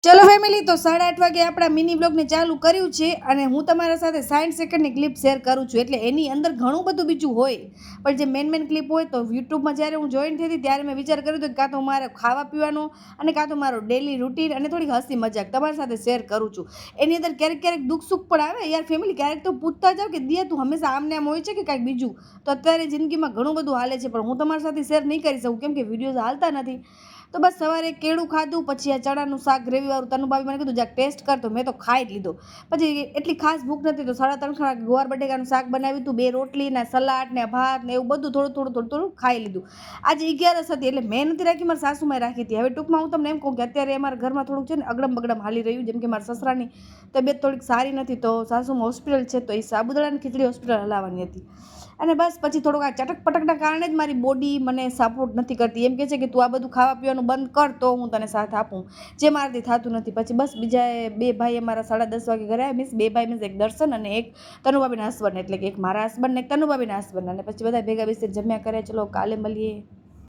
ચલો ફેમિલી, તો 8:30 વાગે આપણા મિની બ્લોગને ચાલુ કર્યું છે અને હું તમારા સાથે 60 સેકન્ડની ક્લિપ શેર કરું છું. એટલે એની અંદર ઘણું બધું બીજું હોય, પણ જે મેન ક્લિપ હોય તો યુટ્યુબમાં જ્યારે હું જોઈન થઈ હતી ત્યારે મેં વિચાર કર્યો હતો કે કાં તો મારે ખાવા પીવાનું અને કાં તો મારો ડેલી રૂટીન અને થોડીક હસી મજાક તમારી સાથે શેર કરું છું. એની અંદર ક્યારેક દુઃખ સુખ પણ આવે યાર ફેમિલી. ક્યારેક તો પૂછતા જાવ કે દિયા તું હંમેશા આમને આમ હોય છે કે કાંઈક બીજું. તો અત્યારે જિંદગીમાં ઘણું બધું હાલે છે, પણ હું તમારી સાથે શેર નહીં કરી શકું કેમ કે વિડીયોઝ હાલતા નથી. તો બસ સવારે કેળું ખાધું, પછી આ ચણાનું શાક ગ્રેવીવાળું તનુભાભી મને કીધું જાક ટેસ્ટ કર, તો મેં તો ખાઈ જ લીધો. પછી એટલી ખાસ ભૂખ નથી તો 3:30 ગુવાર બટેકાનું શાક બનાવ્યું હતું, 2 રોટલી ને સલાડ ને ભાત ને એવું બધું થોડું ખાઈ લીધું. આજે 11 હતી એટલે મેં નથી રાખી, મારા સાસુમાએ રાખી હતી. હવે ટૂંકમાં હું તમને એમ કહું કે અત્યારે અમારા ઘરમાં થોડુંક છે ને અગડમ બગડમ હાલી રહ્યું, જેમ કે મારા સસરાની તબિયત થોડીક સારી નથી, તો સાસુમાં હોસ્પિટલ છે, તો એ સાબુદાણાની ખીચડી હોસ્પિટલ હલાવવાની હતી. અને બસ પછી થોડુંક આ ચટક પટકના કારણે જ મારી બોડી મને સપોર્ટ નથી કરતી. એમ કહે છે કે તું આ બધું ખાવા પીવાનું બંધ કર તો હું તને સાથ આપું, જે મારાથી થતું નથી. પછી બસ બીજા 2 ભાઈ અમારા 10:30 વાગે ઘરે આવ્યા. 2 ભાઈ મીન્સ એક દર્શન અને એક તનુભાભીના હસબન્ડ, એટલે કે એક મારા હસબન્ડ ને એક તનુભાભીના હસબન્ડ. અને પછી બધા ભેગા બેસીને જમ્યા કરે. ચલો કાલે મળીએ.